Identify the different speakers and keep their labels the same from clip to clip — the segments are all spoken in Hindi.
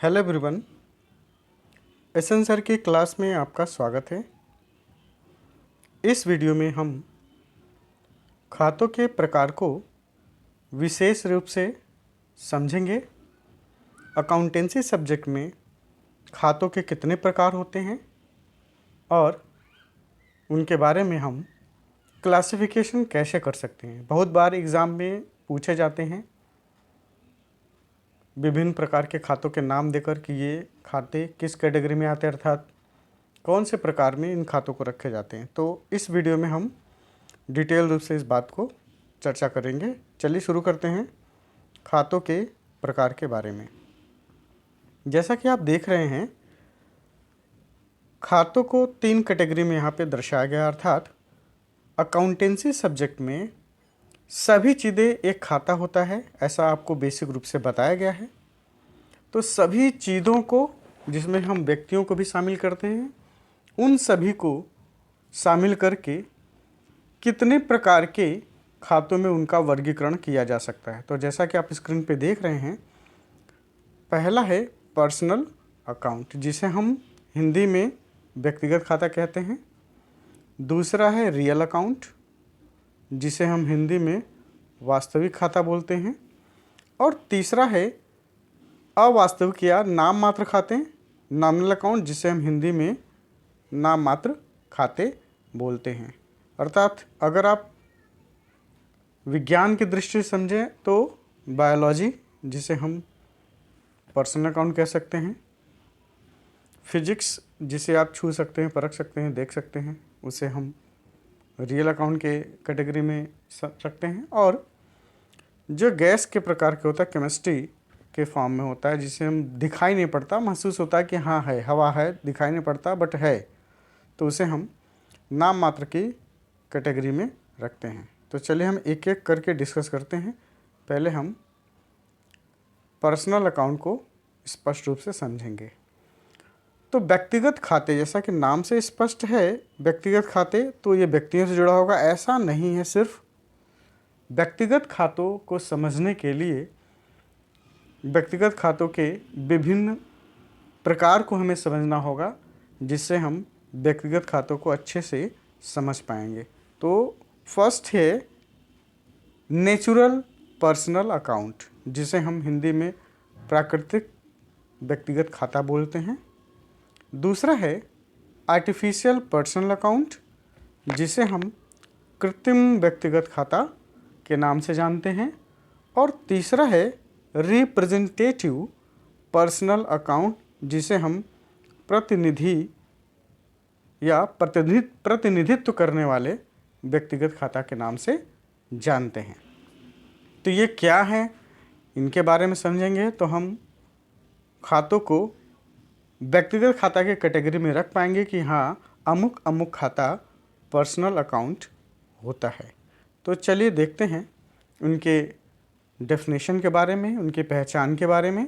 Speaker 1: हेलो एवरीवन, एसएन सर की क्लास में आपका स्वागत है। इस वीडियो में हम खातों के प्रकार को विशेष रूप से समझेंगे। अकाउंटेंसी सब्जेक्ट में खातों के कितने प्रकार होते हैं और उनके बारे में हम क्लासिफिकेशन कैसे कर सकते हैं। बहुत बार एग्ज़ाम में पूछे जाते हैं विभिन्न प्रकार के खातों के नाम देकर कि ये खाते किस कैटेगरी में आते हैं, अर्थात कौन से प्रकार में इन खातों को रखे जाते हैं। तो इस वीडियो में हम डिटेल रूप से इस बात को चर्चा करेंगे। चलिए शुरू करते हैं खातों के प्रकार के बारे में। जैसा कि आप देख रहे हैं, खातों को 3 कैटेगरी में यहाँ पे दर्शाया गया, अर्थात अकाउंटेंसी सब्जेक्ट में सभी चीज़ें एक खाता होता है, ऐसा आपको बेसिक रूप से बताया गया है। तो सभी चीज़ों को, जिसमें हम व्यक्तियों को भी शामिल करते हैं, उन सभी को शामिल करके कितने प्रकार के खातों में उनका वर्गीकरण किया जा सकता है। तो जैसा कि आप स्क्रीन पे देख रहे हैं, पहला है पर्सनल अकाउंट, जिसे हम हिंदी में व्यक्तिगत खाता कहते हैं। दूसरा है रियल अकाउंट, जिसे हम हिंदी में वास्तविक खाता बोलते हैं। और तीसरा है अवास्तविक या नाम मात्र खाते, नॉमिनल अकाउंट, जिसे हम हिंदी में नाम मात्र खाते बोलते हैं। अर्थात अगर आप विज्ञान की दृष्टि से समझें तो बायोलॉजी, जिसे हम पर्सनल अकाउंट कह सकते हैं। फिजिक्स, जिसे आप छू सकते हैं, परख सकते हैं, देख सकते हैं, उसे हम रियल अकाउंट के कैटेगरी में सकते हैं। और जो गैस के प्रकार के होता है, केमिस्ट्री के फॉर्म में होता है, जिसे हम दिखाई नहीं पड़ता, महसूस होता है कि हाँ है, हवा है, दिखाई नहीं पड़ता बट है, तो उसे हम नाम मात्र की कैटेगरी में रखते हैं। तो चलिए हम एक एक करके डिस्कस करते हैं। पहले हम पर्सनल अकाउंट को स्पष्ट रूप से समझेंगे। तो व्यक्तिगत खाते, जैसा कि नाम से स्पष्ट है, व्यक्तिगत खाते तो ये व्यक्तियों से जुड़ा होगा, ऐसा नहीं है। सिर्फ व्यक्तिगत खातों को समझने के लिए व्यक्तिगत खातों के विभिन्न प्रकार को हमें समझना होगा, जिससे हम व्यक्तिगत खातों को अच्छे से समझ पाएंगे। तो फर्स्ट है नेचुरल पर्सनल अकाउंट, जिसे हम हिंदी में प्राकृतिक व्यक्तिगत खाता बोलते हैं। दूसरा है आर्टिफिशियल पर्सनल अकाउंट, जिसे हम कृत्रिम व्यक्तिगत खाता के नाम से जानते हैं। और तीसरा है रिप्रेजेंटेटिव पर्सनल अकाउंट, जिसे हम प्रतिनिधि या प्रतिनिधित्व करने वाले व्यक्तिगत खाता के नाम से जानते हैं। तो ये क्या है, इनके बारे में समझेंगे तो हम खातों को व्यक्तिगत खाता के कैटेगरी में रख पाएंगे कि हाँ, अमुक अमुक खाता पर्सनल अकाउंट होता है। तो चलिए देखते हैं उनके डेफिनेशन के बारे में, उनकी पहचान के बारे में।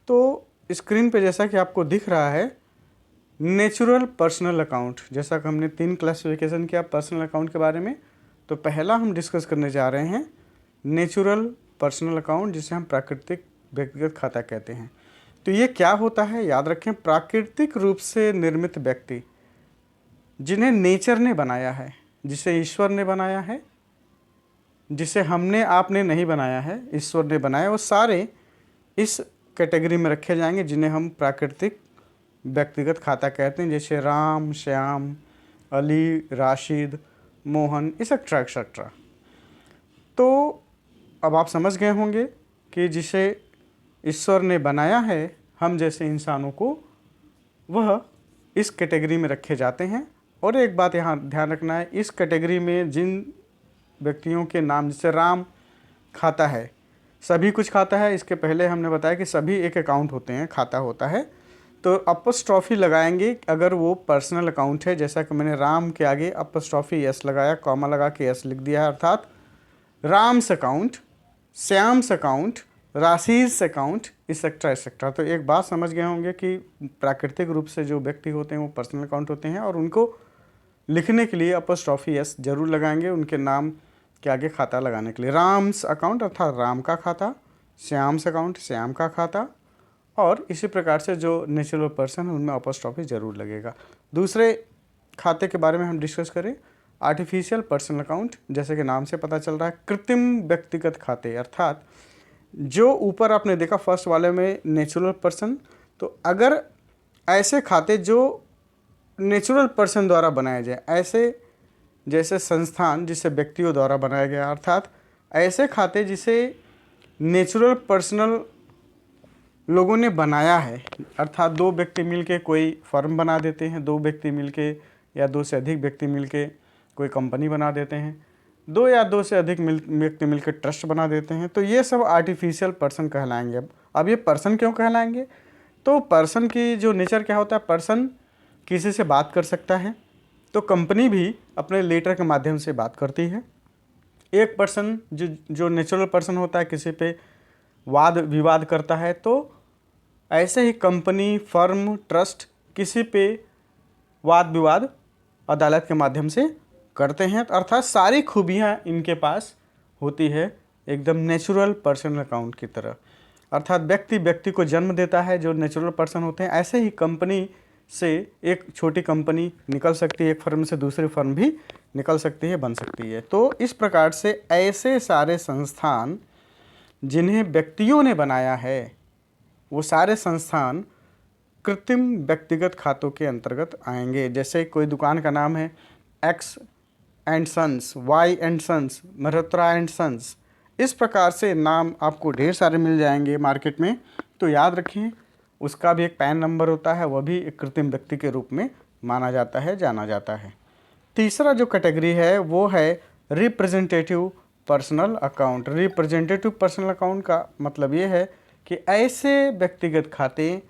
Speaker 1: तो स्क्रीन पे जैसा कि आपको दिख रहा है, नेचुरल पर्सनल अकाउंट, जैसा कि हमने 3 क्लासिफिकेशन किया पर्सनल अकाउंट के बारे में, तो पहला हम डिस्कस करने जा रहे हैं नेचुरल पर्सनल अकाउंट, जिसे हम प्राकृतिक व्यक्तिगत खाता कहते हैं। तो ये क्या होता है, याद रखें, प्राकृतिक रूप से निर्मित व्यक्ति, जिन्हें नेचर ने बनाया है, जिसे ईश्वर ने बनाया है, जिसे हमने आपने नहीं बनाया है, ईश्वर ने बनाया, वो सारे इस कैटेगरी में रखे जाएंगे, जिन्हें हम प्राकृतिक व्यक्तिगत खाता कहते हैं। जैसे राम, श्याम, अली, राशिद, मोहन, एक्सेट्रा एक्सेट्रा। तो अब आप समझ गए होंगे कि जिसे ईश्वर ने बनाया है, हम जैसे इंसानों को, वह इस कैटेगरी में रखे जाते हैं। और एक बात यहाँ ध्यान रखना है, इस कैटेगरी में जिन व्यक्तियों के नाम, जैसे राम खाता है, सभी कुछ खाता है, इसके पहले हमने बताया कि सभी एक अकाउंट होते हैं, खाता होता है, तो अपस्ट्रॉफी लगाएंगे अगर वो पर्सनल अकाउंट है। जैसा कि मैंने राम के आगे अपस्ट्रॉफी एस लगाया, कॉमा लगा के एस लिख दिया, अर्थात Ram's account, Shyam's account, Rashi's account, etcetera etcetera. तो एक बात समझ गए होंगे कि प्राकृतिक रूप से जो व्यक्ति होते हैं वो पर्सनल अकाउंट होते हैं, और उनको लिखने के लिए अपस्ट्रॉफी एस जरूर लगाएंगे उनके नाम के आगे खाता लगाने के लिए। राम्स अकाउंट अर्थात राम का खाता, श्याम्स अकाउंट श्याम का खाता, और इसी प्रकार से जो नेचुरल पर्सन है उनमें अपॉस्ट्रोफी जरूर लगेगा। दूसरे खाते के बारे में हम डिस्कस करें, आर्टिफिशियल पर्सनल अकाउंट। जैसे कि नाम से पता चल रहा है, कृत्रिम व्यक्तिगत खाते, अर्थात जो ऊपर आपने देखा फर्स्ट वाले में नेचुरल पर्सन, तो अगर ऐसे खाते जो नेचुरल पर्सन द्वारा बनाए जाए, ऐसे जैसे संस्थान जिसे व्यक्तियों द्वारा बनाया गया, अर्थात ऐसे खाते जिसे नेचुरल पर्सनल लोगों ने बनाया है, अर्थात दो व्यक्ति मिलके कोई फर्म बना देते हैं, दो व्यक्ति मिलके या दो से अधिक व्यक्ति मिलके कोई कंपनी बना देते हैं, दो या दो से अधिक व्यक्ति मिलकर ट्रस्ट बना देते हैं, तो ये सब आर्टिफिशियल पर्सन कहलाएंगे। अब ये पर्सन क्यों कहलाएंगे? तो पर्सन की जो नेचर क्या होता है, पर्सन किसी से बात कर सकता है, तो कंपनी भी अपने लेटर के माध्यम से बात करती है। एक पर्सन जो नेचुरल पर्सन होता है किसी पे वाद विवाद करता है, तो ऐसे ही कंपनी, फर्म, ट्रस्ट किसी पे वाद विवाद अदालत के माध्यम से करते हैं। अर्थात सारी खूबियाँ इनके पास होती है एकदम नेचुरल पर्सनल अकाउंट की तरह। अर्थात व्यक्ति को जन्म देता है जो नेचुरल पर्सन होते हैं, ऐसे ही कंपनी से एक छोटी कंपनी निकल सकती है, एक फर्म से दूसरी फर्म भी निकल सकती है, बन सकती है। तो इस प्रकार से ऐसे सारे संस्थान जिन्हें व्यक्तियों ने बनाया है, वो सारे संस्थान कृत्रिम व्यक्तिगत खातों के अंतर्गत आएंगे। जैसे कोई दुकान का नाम है X and sons, Y and sons, Malhotra and sons, इस प्रकार से नाम आपको ढेर सारे मिल जाएंगे मार्केट में। तो याद रखें, उसका भी एक पैन नंबर होता है, वह भी एक कृत्रिम व्यक्ति के रूप में माना जाता है, जाना जाता है। तीसरा जो कैटेगरी है वो है representative personal account. Representative personal account का मतलब ये है कि ऐसे व्यक्तिगत खाते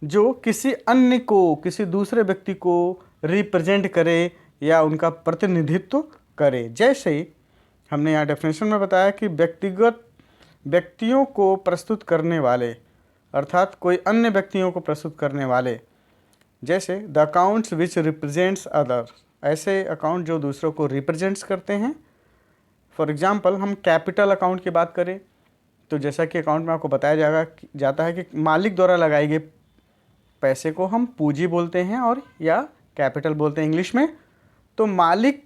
Speaker 1: जो किसी अन्य को, किसी दूसरे व्यक्ति को रिप्रेजेंट करे या उनका प्रतिनिधित्व करे। जैसे हमने यहाँ डेफिनेशन में बताया कि व्यक्तिगत व्यक्तियों को प्रस्तुत करने वाले, अर्थात कोई अन्य व्यक्तियों को प्रस्तुत करने वाले, जैसे the accounts which represents other, ऐसे अकाउंट जो दूसरों को रिप्रेजेंट्स करते हैं। फॉर एग्जांपल हम कैपिटल अकाउंट की बात करें तो जैसा कि अकाउंट में आपको बताया जाता है कि मालिक द्वारा लगाए गए पैसे को हम पूंजी बोलते हैं और या कैपिटल बोलते हैं इंग्लिश में। तो मालिक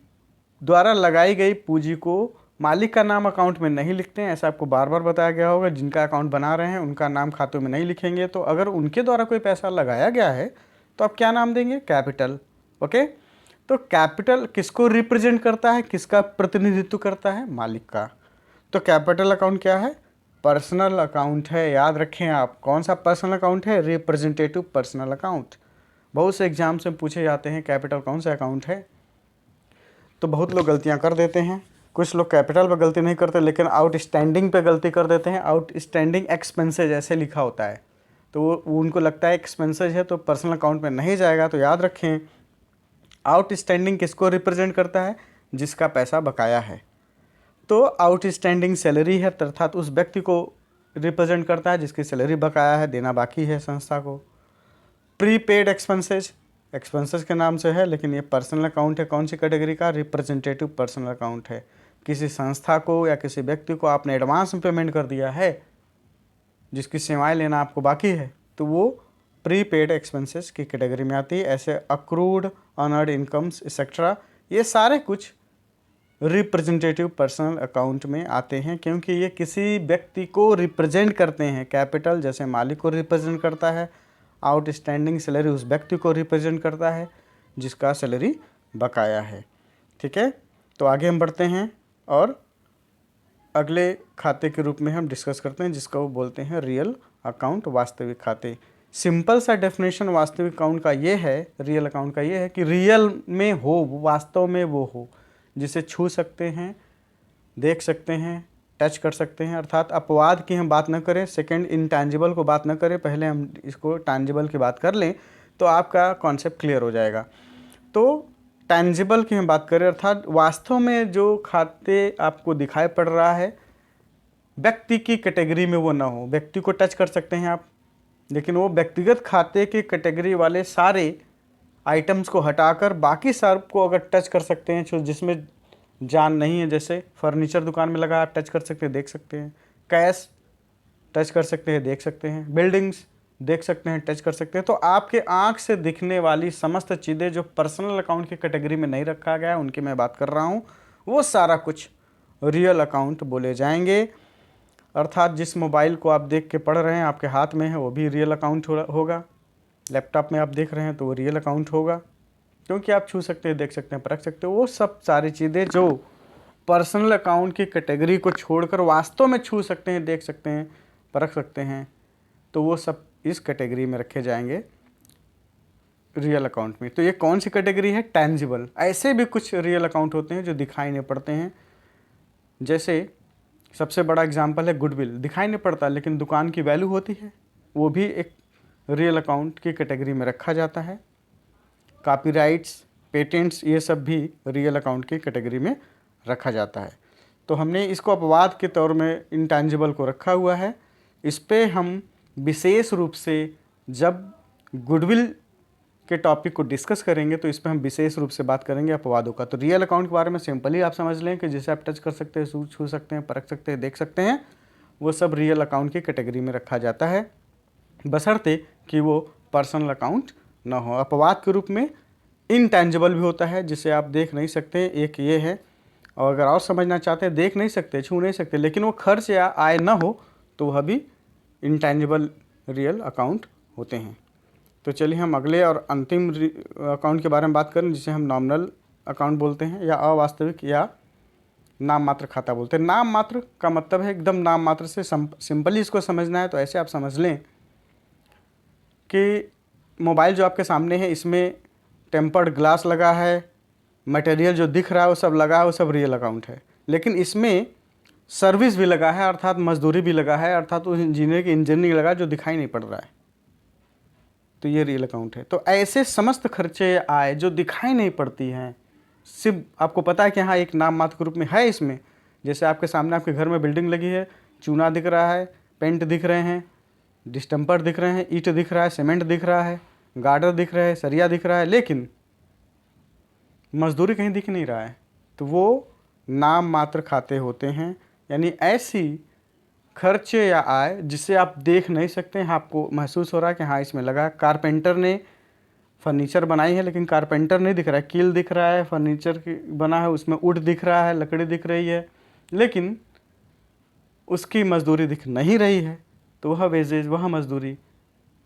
Speaker 1: द्वारा लगाई गई पूंजी को मालिक का नाम अकाउंट में नहीं लिखते हैं, ऐसा आपको बार बार बताया गया होगा। जिनका अकाउंट बना रहे हैं उनका नाम खातों में नहीं लिखेंगे। तो अगर उनके द्वारा कोई पैसा लगाया गया है तो आप क्या नाम देंगे? कैपिटल। ओके, तो कैपिटल किसको रिप्रेजेंट करता है, किसका प्रतिनिधित्व करता है? मालिक का। तो कैपिटल अकाउंट क्या है? पर्सनल अकाउंट है। याद रखें आप, कौन सा पर्सनल अकाउंट है? Representative personal account. बहुत से एग्जाम से पूछे जाते हैं कैपिटल कौन सा अकाउंट है, तो बहुत लोग गलतियां कर देते हैं। कुछ लोग कैपिटल पर गलती नहीं करते लेकिन आउटस्टैंडिंग पे गलती कर देते हैं। आउटस्टैंडिंग एक्सपेंसेज ऐसे लिखा होता है तो वो उनको लगता है एक्सपेंसेज है तो पर्सनल अकाउंट में नहीं जाएगा। तो याद रखें, आउटस्टैंडिंग किसको रिप्रेजेंट करता है? जिसका पैसा बकाया है। तो आउटस्टैंडिंग सैलरी है, अर्थात उस व्यक्ति को रिप्रेजेंट करता है जिसकी सैलरी बकाया है, देना बाकी है संस्था को। प्रीपेड एक्सपेंसेज, एक्सपेंसेस के नाम से है लेकिन ये पर्सनल अकाउंट है। कौन सी कैटेगरी का? रिप्रेजेंटेटिव पर्सनल अकाउंट है। किसी संस्था को या किसी व्यक्ति को आपने एडवांस में पेमेंट कर दिया है, जिसकी सेवाएं लेना आपको बाकी है, तो वो प्रीपेड एक्सपेंसेस की कैटेगरी में आती है। ऐसे अक्रूड, अनअर्न्ड इनकम्स एक्सेट्रा, ये सारे कुछ रिप्रेजेंटेटिव पर्सनल अकाउंट में आते हैं क्योंकि ये किसी व्यक्ति को रिप्रेजेंट करते हैं। कैपिटल जैसे मालिक को रिप्रेजेंट करता है, आउटस्टैंडिंग सैलरी उस व्यक्ति को रिप्रेजेंट करता है जिसका सैलरी बकाया है। ठीक है, तो आगे हम बढ़ते हैं और अगले खाते के रूप में हम डिस्कस करते हैं जिसका वो बोलते हैं रियल अकाउंट, वास्तविक खाते। सिंपल सा डेफिनेशन वास्तविक अकाउंट का ये है, रियल अकाउंट का ये है कि रियल में हो, वास्तव में वो हो, जिसे छू सकते हैं, देख सकते हैं, टच कर सकते हैं। अर्थात अपवाद की हम बात न करें, सेकंड इंटैंजिबल को बात न करें, पहले हम इसको टैंजिबल की बात कर लें तो आपका कॉन्सेप्ट क्लियर हो जाएगा। तो टैंजिबल की हम बात करें, अर्थात वास्तव में जो खाते आपको दिखाई पड़ रहा है व्यक्ति की कैटेगरी में वो ना हो। व्यक्ति को टच कर सकते हैं आप, लेकिन वो व्यक्तिगत खाते की कैटेगरी वाले सारे आइटम्स को हटाकर बाकी सब को अगर टच कर सकते हैं जिसमें जान नहीं है। जैसे फर्नीचर दुकान में लगा आप टच कर सकते हैं, देख सकते हैं। कैश टच कर सकते हैं, देख सकते हैं। बिल्डिंग्स देख सकते हैं, टच कर सकते हैं। तो आपके आंख से दिखने वाली समस्त चीज़ें जो पर्सनल अकाउंट की कैटेगरी में नहीं रखा गया है उनकी मैं बात कर रहा हूँ, वो सारा कुछ रियल अकाउंट बोले जाएंगे। अर्थात जिस मोबाइल को आप देख के पढ़ रहे हैं आपके हाथ में है वो भी रियल अकाउंट होगा, लैपटॉप में आप देख रहे हैं तो वो रियल अकाउंट होगा, क्योंकि आप छू सकते हैं, देख सकते हैं, परख सकते हैं। वो सब सारी चीज़ें जो पर्सनल अकाउंट की कैटेगरी को छोड़कर वास्तव में छू सकते हैं, देख सकते हैं, परख सकते हैं, तो वो सब इस कैटेगरी में रखे जाएंगे रियल अकाउंट में। तो ये कौन सी कैटेगरी है? टेंजिबल। ऐसे भी कुछ रियल अकाउंट होते हैं जो दिखाई नहीं पड़ते हैं, जैसे सबसे बड़ा एग्जांपल है गुडविल। दिखाई नहीं पड़ता लेकिन दुकान की वैल्यू होती है, वो भी एक रियल अकाउंट की कैटेगरी में रखा जाता है। कॉपीराइट्स, पेटेंट्स, ये सब भी रियल अकाउंट की कैटेगरी में रखा जाता है। तो हमने इसको अपवाद के तौर में इंटेंजिबल को रखा हुआ है। इस पे हम विशेष रूप से जब गुडविल के टॉपिक को डिस्कस करेंगे तो इस पर हम विशेष रूप से बात करेंगे अपवादों का। तो रियल अकाउंट के बारे में सिंपली आप समझ लें कि जिसे आप टच कर सकते हैं, छू सकते हैं, परख सकते हैं, देख सकते हैं, वो सब रियल अकाउंट की कैटेगरी में रखा जाता है, बशर्ते कि वो पर्सनल अकाउंट ना हो। अपवाद के रूप में इनटेंजिबल भी होता है जिसे आप देख नहीं सकते, एक ये है। और अगर और समझना चाहते हैं, देख नहीं सकते, छू नहीं सकते, लेकिन वो खर्च या आय ना हो, तो वह भी इनटेंजिबल रियल अकाउंट होते हैं। तो चलिए हम अगले और अंतिम अकाउंट के बारे में बात करें, जिसे हम नॉमिनल अकाउंट बोलते हैं, या अवास्तविक या नाम मात्र खाता बोलते हैं। नाम मात्र का मतलब है एकदम नाम मात्र से सिंपली इसको समझना है तो ऐसे आप समझ लें कि मोबाइल जो आपके सामने है इसमें टेम्पर्ड ग्लास लगा है, मटेरियल जो दिख रहा है वो सब लगा है, वो सब रियल अकाउंट है। लेकिन इसमें सर्विस भी लगा है, अर्थात मजदूरी भी लगा है, अर्थात उस इंजीनियर की इंजीनियरिंग लगा जो दिखाई नहीं पड़ रहा है, तो ये रियल अकाउंट है। तो ऐसे समस्त खर्चे आय जो दिखाई नहीं पड़ती हैं, सिर्फ आपको पता है कि हाँ एक नाम मात्र के रूप में है इसमें। जैसे आपके सामने आपके घर में बिल्डिंग लगी है, चूना दिख रहा है, पेंट दिख रहे हैं, डिस्टेम्पर दिख रहे हैं, ईंट दिख रहा है, सीमेंट दिख रहा है, गार्डर दिख रहा है, सरिया दिख रहा है, लेकिन मजदूरी कहीं दिख नहीं रहा है, तो वो नाम मात्र खाते होते हैं। यानी ऐसी खर्चे या आय जिसे आप देख नहीं सकते हैं, आपको महसूस हो रहा है कि हाँ इसमें लगा। कारपेंटर ने फर्नीचर बनाई है लेकिन कारपेंटर नहीं दिख रहा है, कील दिख रहा है, फर्नीचर की बना है उसमें वुड दिख रहा है, लकड़ी दिख रही है, लेकिन उसकी मजदूरी दिख नहीं रही है, तो वह वेजेज, वह मजदूरी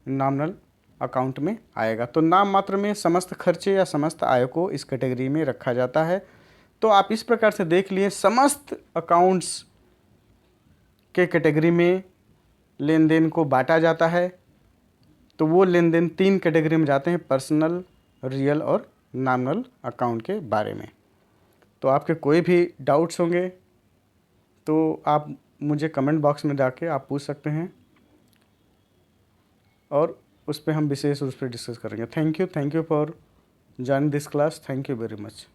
Speaker 1: नॉमिनल अकाउंट में आएगा। तो नाम मात्र में समस्त खर्चे या समस्त आय को इस कैटेगरी में रखा जाता है। तो आप इस प्रकार से देख लिए समस्त अकाउंट्स के कैटेगरी में लेन देन को बांटा जाता है। तो वो लेन देन 3 कैटेगरी में जाते हैं, पर्सनल, रियल और नॉमिनल अकाउंट के बारे में। तो आपके कोई भी डाउट्स होंगे तो आप मुझे कमेंट बॉक्स में जाके आप पूछ सकते हैं और उस पर हम विशेष रूप से डिस्कस करेंगे। Thank you for joining this class. Thank you very much.